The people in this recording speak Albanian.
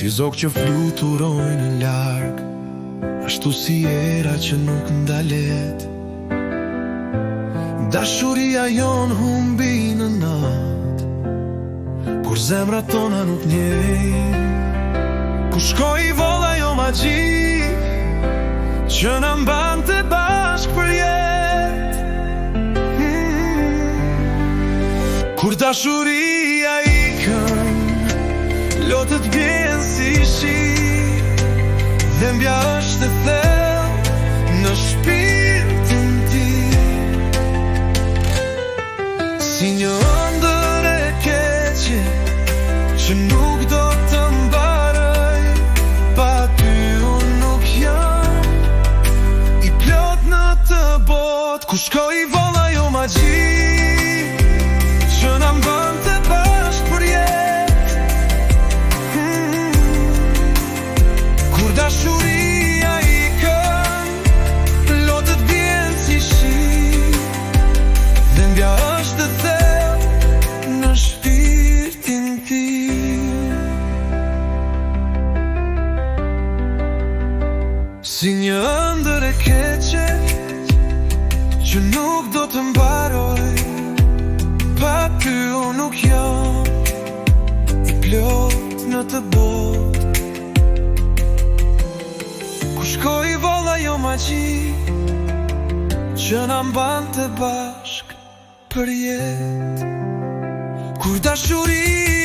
Si zog që fluturojnë në larg, ashtu si era që nuk ndalet. Dashuria jon humbi në nat, kur zemrat tona nuk njejnë. Ku shkoj volla jo magji, që na mbante bashk për jet. Kur dashuria ikën, lotët bjen si shi, dhembja është e thellë në shpirtin tim. Si një ëndër e keqe që nuk do të mbaroj, pa ty unë nuk jam i plot në të botë. Ku shkoj volla jo magji, që na mbante bashk për jet. Kur dashuria ikën, lotët bjen si shi, dhembja është e thellë në shpirtin tim. Si një ëndër e keqe që nuk do të mbaroj, pa ty unë nuk jam i plot në të botë. Ku shkoj volla jo magji, që na mbante bashk për jet. Kur dashuria